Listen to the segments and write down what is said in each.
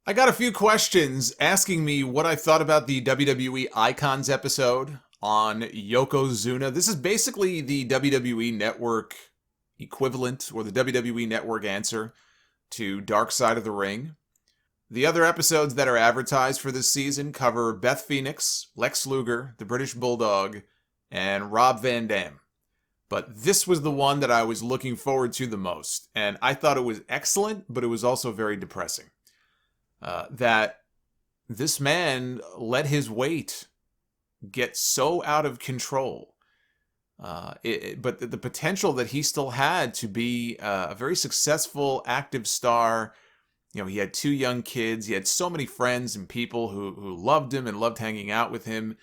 I got a few questions asking me what I thought about the WWE Icons episode on Yokozuna. This is basically the WWE Network equivalent, or the WWE Network answer to Dark Side of the Ring. The other episodes that are advertised for this season cover Beth Phoenix, Lex Luger, the British Bulldog, and Rob Van Dam. But this was the one that I was looking forward to the most, and I thought it was excellent, but it was also very depressing. That this man let his weight get so out of control. But the potential that he still had to be a very successful, active star. You know, he had two young kids. He had so many friends and people who loved him and loved hanging out with him,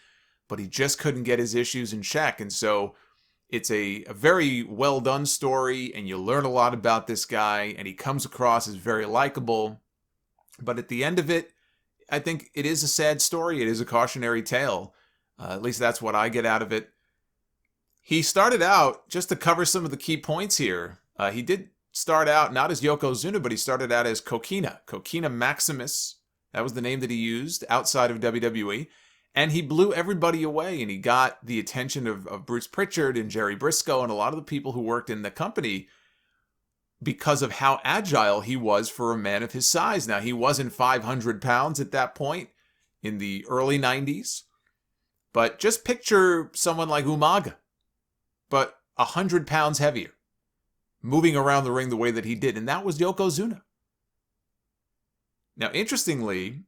but he just couldn't get his issues in check. And so it's a very well done story, and you learn a lot about this guy, and he comes across as very likable. But at the end of it, I think it is a sad story. It is a cautionary tale. At least that's what I get out of it. He started out, just to cover some of the key points here, he did start out not as Yokozuna, but he started out as Coquina Maximus. That was the name that he used outside of WWE. And he blew everybody away, and he got the attention of Bruce Pritchard and Jerry Briscoe and a lot of the people who worked in the company because of how agile he was for a man of his size. Now, he wasn't 500 pounds at that point in the early 90s, but just picture someone like Umaga, but 100 pounds heavier, moving around the ring the way that he did, and that was Yokozuna. Now, interestingly,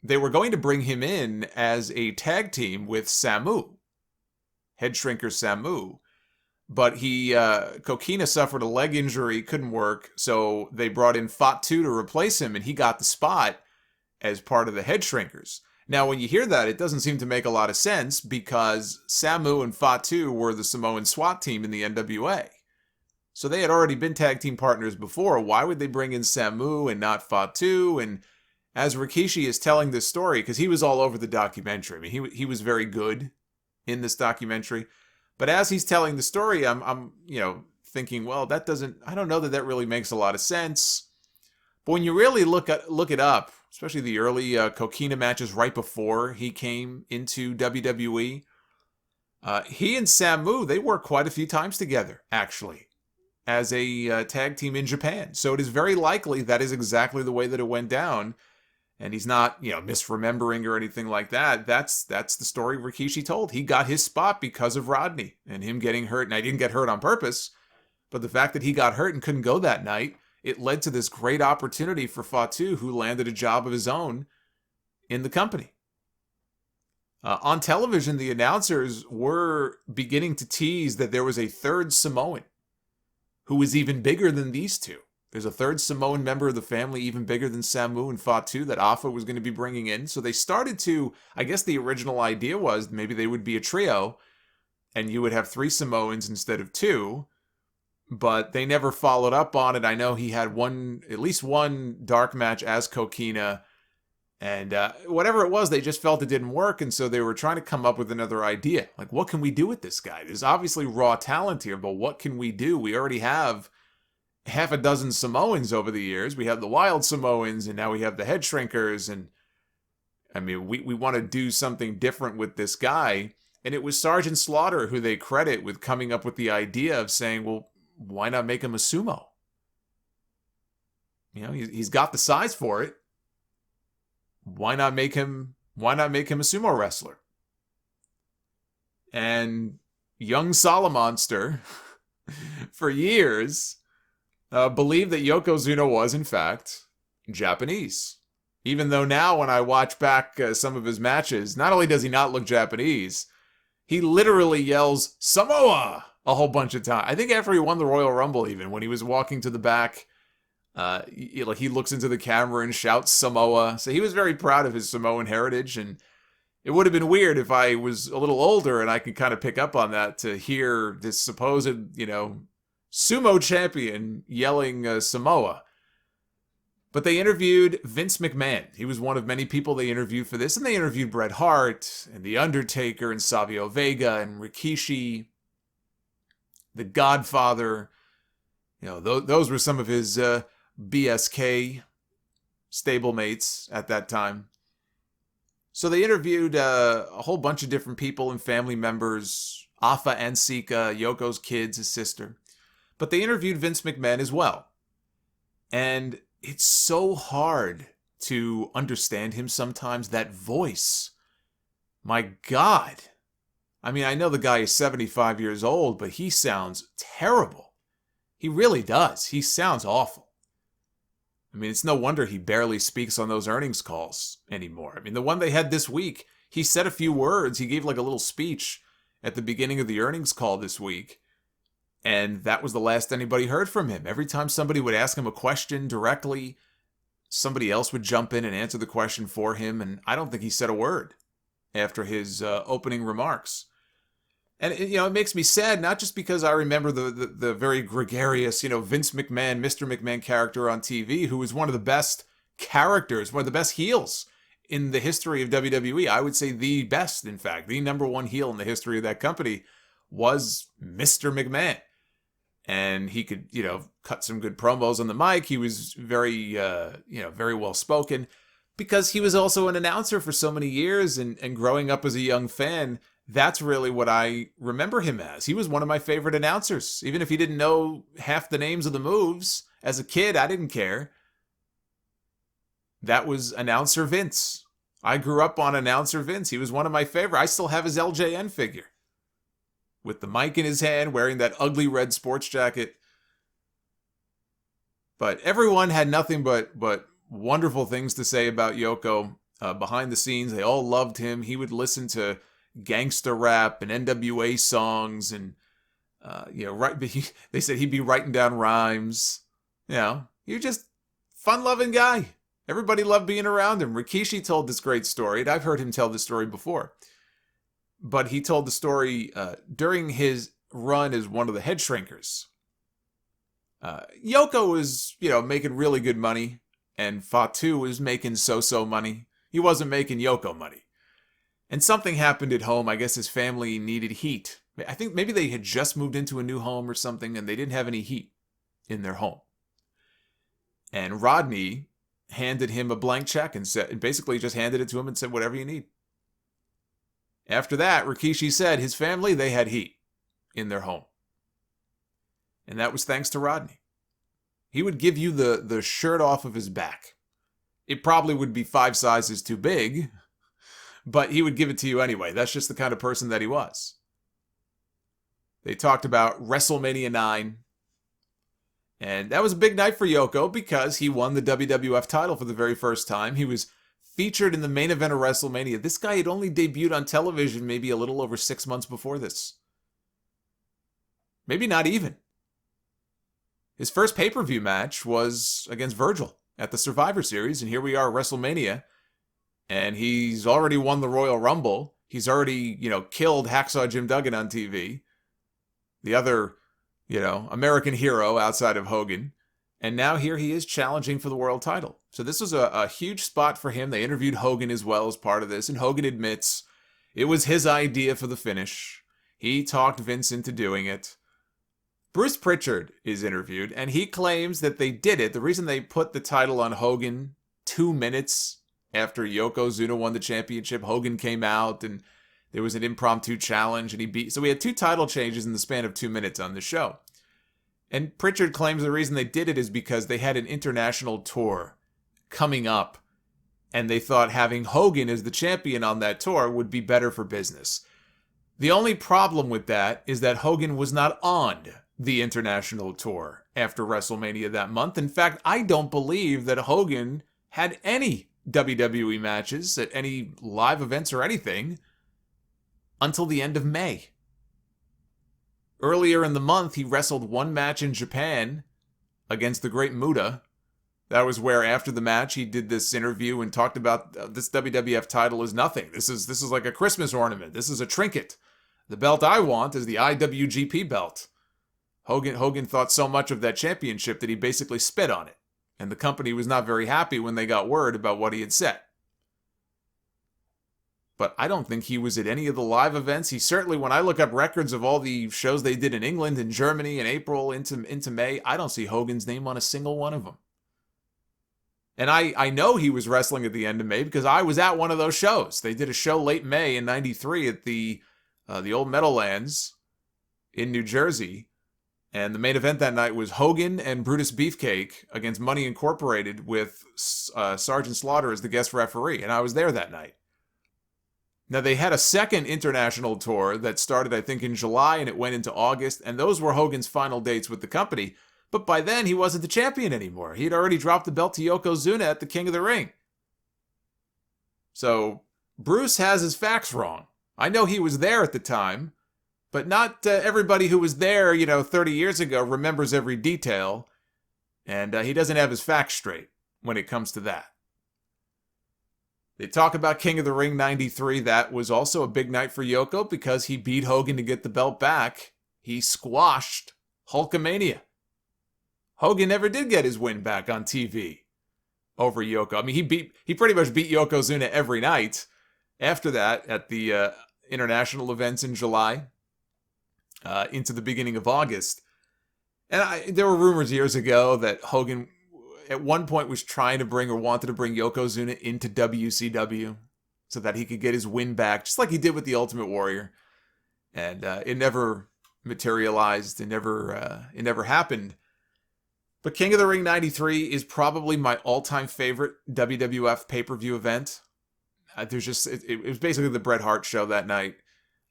they were going to bring him in as a tag team with Samu, Head Shrinker Samu, but Coquina suffered a leg injury, couldn't work, so they brought in Fatu to replace him, and he got the spot as part of the Head Shrinkers. Now, when you hear that, it doesn't seem to make a lot of sense, because Samu and Fatu were the Samoan SWAT team in the NWA. So they had already been tag team partners before. Why would they bring in Samu and not Fatu? And as Rikishi is telling this story, because he was all over the documentary, I mean, he was very good in this documentary. But as he's telling the story, I'm thinking, well, I don't know that really makes a lot of sense. But when you really look it up, especially the early Coquina matches right before he came into WWE, he and Samu, they worked quite a few times together, actually, as a tag team in Japan. So it is very likely that is exactly the way that it went down. And he's not, misremembering or anything like that. That's the story Rikishi told. He got his spot because of Rodney and him getting hurt. And I didn't get hurt on purpose, but the fact that he got hurt and couldn't go that night, it led to this great opportunity for Fatu, who landed a job of his own in the company. On television, the announcers were beginning to tease that there was a third Samoan who was even bigger than these two. There's a third Samoan member of the family, even bigger than Samu and Fatu, that Afa was going to be bringing in. So they started to, I guess the original idea was maybe they would be a trio, and you would have three Samoans instead of two. But they never followed up on it. I know he had at least one dark match as Coquina, and whatever it was, they just felt it didn't work, and so they were trying to come up with another idea. Like, what can we do with this guy? There's obviously raw talent here, but what can we do? We already have half a dozen Samoans over the years. We have the Wild Samoans, and now we have the Head Shrinkers, and I mean, we want to do something different with this guy. And it was Sergeant Slaughter who they credit with coming up with the idea of saying, well, why not make him a sumo? He's got the size for it. Why not make him a sumo wrestler? And young Solomonster, for years, believed that Yokozuna was, in fact, Japanese. Even though now, when I watch back some of his matches, not only does he not look Japanese, he literally yells, Samoa! A whole bunch of times. I think after he won the Royal Rumble, even, when he was walking to the back, he looks into the camera and shouts Samoa. So he was very proud of his Samoan heritage, and it would have been weird if I was a little older and I could kind of pick up on that, to hear this supposed, sumo champion yelling Samoa. But they interviewed Vince McMahon. He was one of many people they interviewed for this, and they interviewed Bret Hart and The Undertaker and Savio Vega and Rikishi, The Godfather. Those were some of his BSK stablemates at that time. So they interviewed a whole bunch of different people and family members, Afa and Sika, Yoko's kids, his sister. But they interviewed Vince McMahon as well. And it's so hard to understand him sometimes, that voice. My God. I mean, I know the guy is 75 years old, but he sounds terrible. He really does. He sounds awful. I mean, it's no wonder he barely speaks on those earnings calls anymore. I mean, the one they had this week, he said a few words. He gave like a little speech at the beginning of the earnings call this week. And that was the last anybody heard from him. Every time somebody would ask him a question directly, somebody else would jump in and answer the question for him. And I don't think he said a word after his opening remarks. And, it makes me sad, not just because I remember the very gregarious, Vince McMahon, Mr. McMahon character on TV, who was one of the best characters, one of the best heels in the history of WWE. I would say the best, in fact. The number one heel in the history of that company was Mr. McMahon. And he could, cut some good promos on the mic. He was very, very well spoken, because he was also an announcer for so many years, and growing up as a young fan, that's really what I remember him as. He was one of my favorite announcers. Even if he didn't know half the names of the moves, as a kid, I didn't care. That was Announcer Vince. I grew up on Announcer Vince. He was one of my favorite. I still have his LJN figure, with the mic in his hand, wearing that ugly red sports jacket. But everyone had nothing but wonderful things to say about Yoko behind the scenes. They all loved him. He would listen to gangster rap and NWA songs, and they said he'd be writing down rhymes. You're just fun-loving guy. Everybody loved being around him. Rikishi told this great story, and I've heard him tell this story before. But he told the story during his run as one of the head shrinkers. Yoko was, making really good money, and Fatu was making so-so money. He wasn't making Yoko money. And something happened at home. I guess his family needed heat. I think maybe they had just moved into a new home or something, and they didn't have any heat in their home. And Rodney handed him a blank check and basically just handed it to him and said, whatever you need. After that, Rikishi said his family, they had heat in their home. And that was thanks to Rodney. He would give you the shirt off of his back. It probably would be 5 sizes too big, but he would give it to you anyway. That's just the kind of person that he was. They talked about WrestleMania IX. And that was a big night for Yoko because he won the WWF title for the very first time. He was featured in the main event of WrestleMania. This guy had only debuted on television maybe a little over 6 months before this. Maybe not even. His first pay-per-view match was against Virgil at the Survivor Series, and here we are at WrestleMania. And he's already won the Royal Rumble. He's already, killed Hacksaw Jim Duggan on TV. The other, American hero outside of Hogan. And now here he is challenging for the world title. So this was a huge spot for him. They interviewed Hogan as well as part of this. And Hogan admits it was his idea for the finish. He talked Vince into doing it. Bruce Pritchard is interviewed, and he claims that they did it. The reason they put the title on Hogan 2 minutes after Yokozuna won the championship, Hogan came out and there was an impromptu challenge and he beat. So we had 2 title changes in the span of 2 minutes on the show. And Pritchard claims the reason they did it is because they had an international tour coming up and they thought having Hogan as the champion on that tour would be better for business. The only problem with that is that Hogan was not on the international tour after WrestleMania that month. In fact, I don't believe that Hogan had any WWE matches at any live events or anything until the end of May. Earlier in the month, he wrestled 1 match in Japan against the Great Muta. That was where, after the match, he did this interview and talked about this WWF title is nothing. This is like a Christmas ornament. This is a trinket. The belt I want is the IWGP belt. Hogan thought so much of that championship that he basically spit on it. And the company was not very happy when they got word about what he had said. But I don't think he was at any of the live events. He certainly, when I look up records of all the shows they did in England and Germany in April into May, I don't see Hogan's name on a single one of them. And I know he was wrestling at the end of May because I was at one of those shows. They did a show late May in '93 at the old Meadowlands in New Jersey. And the main event that night was Hogan and Brutus Beefcake against Money Incorporated with Sergeant Slaughter as the guest referee. And I was there that night. Now, they had a second international tour that started, I think, in July, and it went into August. And those were Hogan's final dates with the company. But by then, he wasn't the champion anymore. He had already dropped the belt to Yokozuna at the King of the Ring. So, Bruce has his facts wrong. I know he was there at the time, but not everybody who was there, 30 years ago remembers every detail. And he doesn't have his facts straight when it comes to that. They talk about King of the Ring 93. That was also a big night for Yoko because he beat Hogan to get the belt back. He squashed Hulkamania. Hogan never did get his win back on TV over Yoko. I mean, he pretty much beat Yokozuna every night after that at the international events in July into the beginning of August. And there were rumors years ago that Hogan at one point was trying to bring or wanted to bring Yokozuna into WCW so that he could get his win back, just like he did with the Ultimate Warrior. And it never materialized. It never happened. But King of the Ring 93 is probably my all-time favorite WWF pay-per-view event. It was basically the Bret Hart show that night.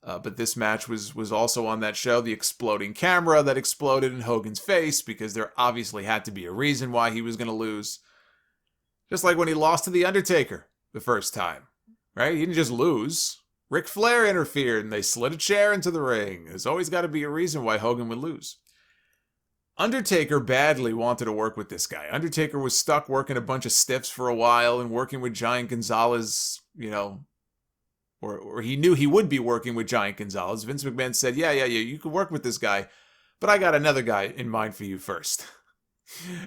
But this match was also on that show. The exploding camera that exploded in Hogan's face because there obviously had to be a reason why he was going to lose. Just like when he lost to The Undertaker the first time, right? He didn't just lose. Ric Flair interfered and they slid a chair into the ring. There's always got to be a reason why Hogan would lose. Undertaker badly wanted to work with this guy. Undertaker was stuck working a bunch of stiffs for a while and working with Giant Gonzalez, or he knew he would be working with Giant Gonzalez. Vince McMahon said, yeah, you could work with this guy, but I got another guy in mind for you first.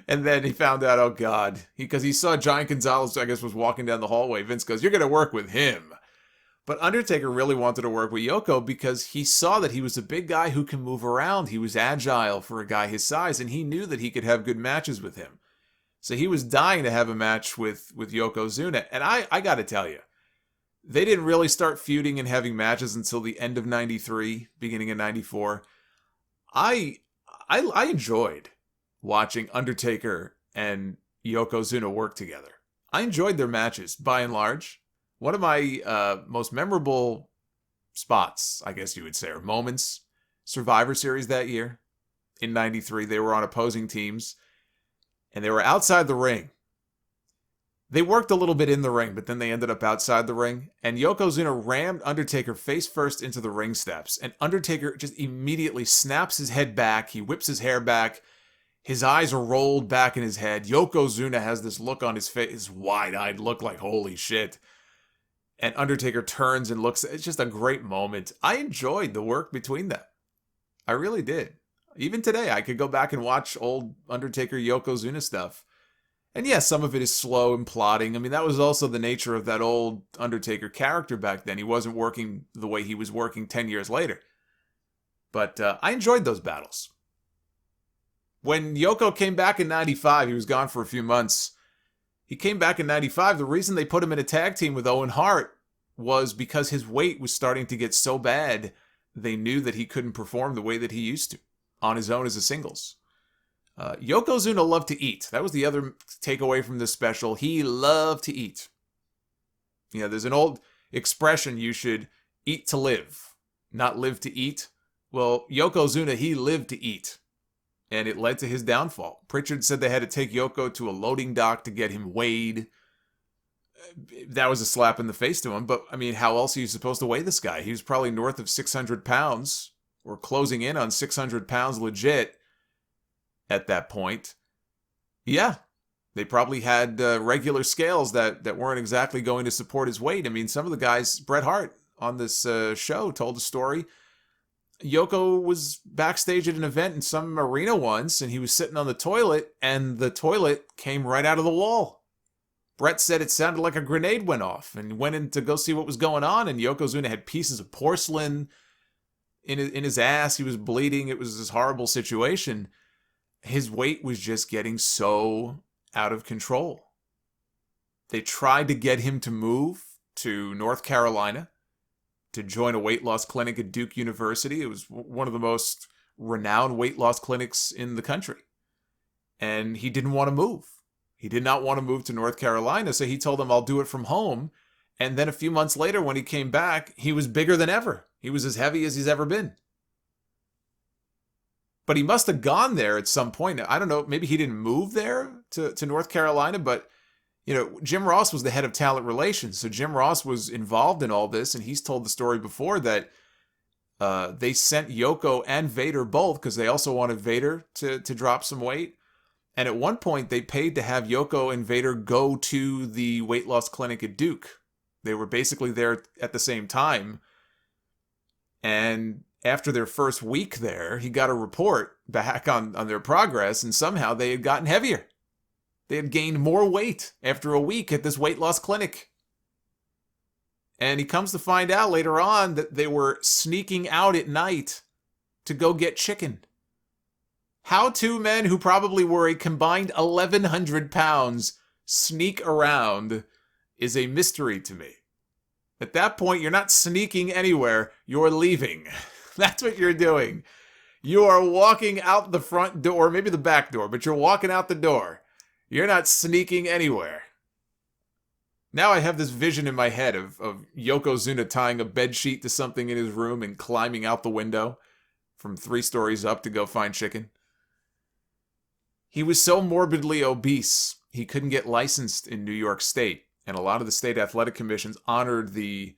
And then he found out, oh God, because he saw Giant Gonzalez, I guess, was walking down the hallway. Vince goes, you're going to work with him. But Undertaker really wanted to work with Yoko because he saw that he was a big guy who can move around. He was agile for a guy his size, and he knew that he could have good matches with him. So he was dying to have a match with Yokozuna. And I got to tell you, they didn't really start feuding and having matches until the end of 93, beginning of 94. I enjoyed watching Undertaker and Yokozuna work together. I enjoyed their matches, by and large. One of my most memorable spots, I guess you would say, or moments, Survivor Series that year in 93. They were on opposing teams, and they were outside the ring. They worked a little bit in the ring, but then they ended up outside the ring, and Yokozuna rammed Undertaker face first into the ring steps, and Undertaker just immediately snaps his head back. He whips his hair back. His eyes are rolled back in his head. Yokozuna has this look on his face, this wide-eyed look like, holy shit. And Undertaker turns and looks. It's just a great moment. I enjoyed the work between them. I really did. Even today, I could go back and watch old Undertaker Yokozuna stuff. And yes, some of it is slow and plodding. I mean, that was also the nature of that old Undertaker character back then. He wasn't working the way he was working 10 years later. But I enjoyed those battles. When Yoko came back in 95, he was gone for a few months. He came back in 95. The reason they put him in a tag team with Owen Hart was because his weight was starting to get so bad, they knew that he couldn't perform the way that he used to on his own as a singles. Yokozuna loved to eat. That was the other takeaway from this special. He loved to eat. There's an old expression, you should eat to live, not live to eat. Well, Yokozuna, he lived to eat. And it led to his downfall. Pritchard said they had to take Yoko to a loading dock to get him weighed. That was a slap in the face to him. But, I mean, how else are you supposed to weigh this guy? He was probably north of 600 pounds or closing in on 600 pounds legit at that point. Yeah, they probably had regular scales that weren't exactly going to support his weight. I mean, some of the guys, Bret Hart on this show told a story. Yoko was backstage at an event in some arena once, and he was sitting on the toilet, and the toilet came right out of the wall. Bret said it sounded like a grenade went off, and went in to go see what was going on, and Yokozuna had pieces of porcelain in his ass. He was bleeding. It was this horrible situation. His weight was just getting so out of control. They tried to get him to move to North Carolina to join a weight loss clinic at Duke University. It was one of the most renowned weight loss clinics in the country. And he didn't want to move. He did not want to move to North Carolina, so he told them, I'll do it from home. And then a few months later, when he came back, he was bigger than ever. He was as heavy as he's ever been. But he must have gone there at some point. I don't know, maybe he didn't move there to North Carolina, but Jim Ross was the head of talent relations. So Jim Ross was involved in all this, and he's told the story before that they sent Yoko and Vader both, because they also wanted Vader to drop some weight. And at one point, they paid to have Yoko and Vader go to the weight loss clinic at Duke. They were basically there at the same time. And after their first week there, he got a report back on their progress, and somehow they had gotten heavier. They had gained more weight after a week at this weight loss clinic. And he comes to find out later on that they were sneaking out at night to go get chicken. How two men who probably were a combined 1,100 pounds sneak around is a mystery to me. At that point, you're not sneaking anywhere, you're leaving. That's what you're doing. You are walking out the front door, maybe the back door, but you're walking out the door. You're not sneaking anywhere. Now I have this vision in my head of Yokozuna tying a bedsheet to something in his room and climbing out the window from 3 stories up to go find chicken. He was so morbidly obese, he couldn't get licensed in New York State. And a lot of the state athletic commissions honored the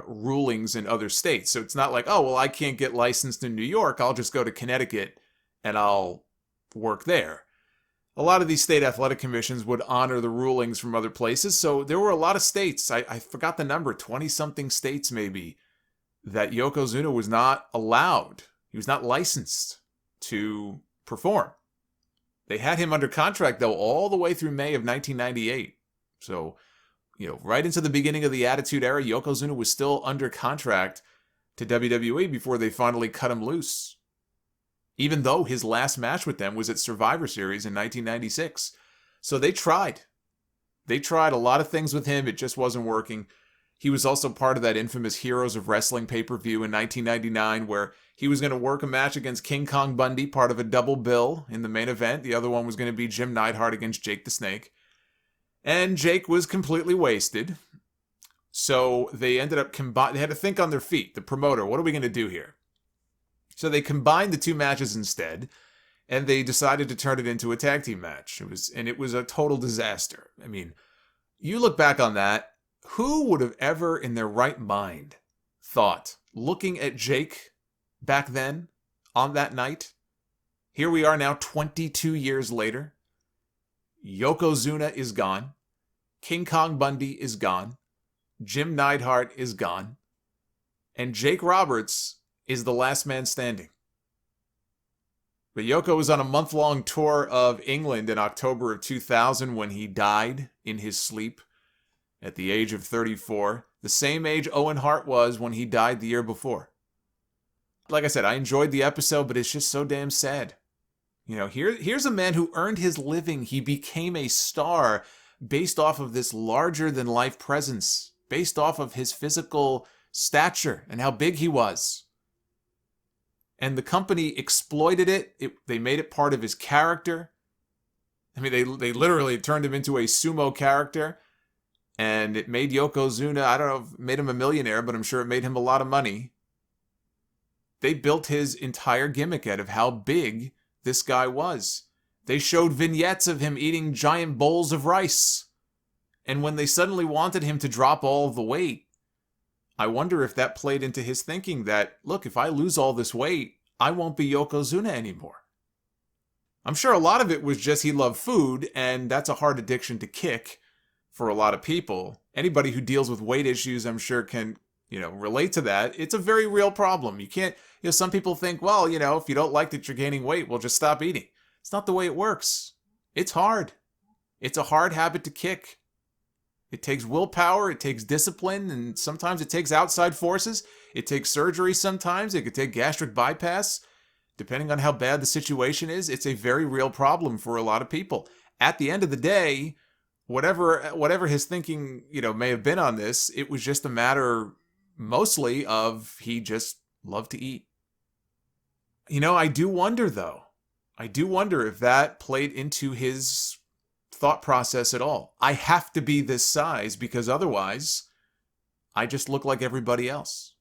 rulings in other states. So it's not like, oh, well, I can't get licensed in New York. I'll just go to Connecticut and I'll work there. A lot of these state athletic commissions would honor the rulings from other places. So there were a lot of states, I forgot the number, 20-something states maybe, that Yokozuna was not allowed. He was not licensed to perform. They had him under contract, though, all the way through May of 1998. So, right into the beginning of the Attitude Era, Yokozuna was still under contract to WWE before they finally cut him loose. Even though his last match with them was at Survivor Series in 1996. So they tried. They tried a lot of things with him. It just wasn't working. He was also part of that infamous Heroes of Wrestling pay-per-view in 1999 where he was going to work a match against King Kong Bundy, part of a double bill in the main event. The other one was going to be Jim Neidhart against Jake the Snake. And Jake was completely wasted. So they ended up they had to think on their feet. The promoter, what are we going to do here? So they combined the 2 matches instead, and they decided to turn it into a tag team match. It was a total disaster. I mean, you look back on that, who would have ever in their right mind thought, looking at Jake back then, on that night, here we are now 22 years later, Yokozuna is gone, King Kong Bundy is gone, Jim Neidhart is gone, and Jake Roberts is the last man standing. But Yoko was on a month-long tour of England in October of 2000 when he died in his sleep at the age of 34, the same age Owen Hart was when he died the year before. Like I said, I enjoyed the episode, but it's just so damn sad. Here's a man who earned his living. He became a star based off of this larger-than-life presence, based off of his physical stature and how big he was. And the company exploited it. They made it part of his character. I mean, they literally turned him into a sumo character. And it made Yokozuna, I don't know if it made him a millionaire, but I'm sure it made him a lot of money. They built his entire gimmick out of how big this guy was. They showed vignettes of him eating giant bowls of rice. And when they suddenly wanted him to drop all of the weight, I wonder if that played into his thinking that, look, if I lose all this weight, I won't be Yokozuna anymore. I'm sure a lot of it was just he loved food, and that's a hard addiction to kick for a lot of people. Anybody who deals with weight issues, I'm sure, can, relate to that. It's a very real problem. You can't, some people think, well, if you don't like that you're gaining weight, well, just stop eating. It's not the way it works. It's hard. It's a hard habit to kick. It takes willpower, it takes discipline, and sometimes it takes outside forces. It takes surgery sometimes. It could take gastric bypass. Depending on how bad the situation is, it's a very real problem for a lot of people. At the end of the day, whatever his thinking, may have been on this, it was just a matter mostly of he just loved to eat. I do wonder though. I do wonder if that played into his thought process at all. I have to be this size because otherwise I just look like everybody else.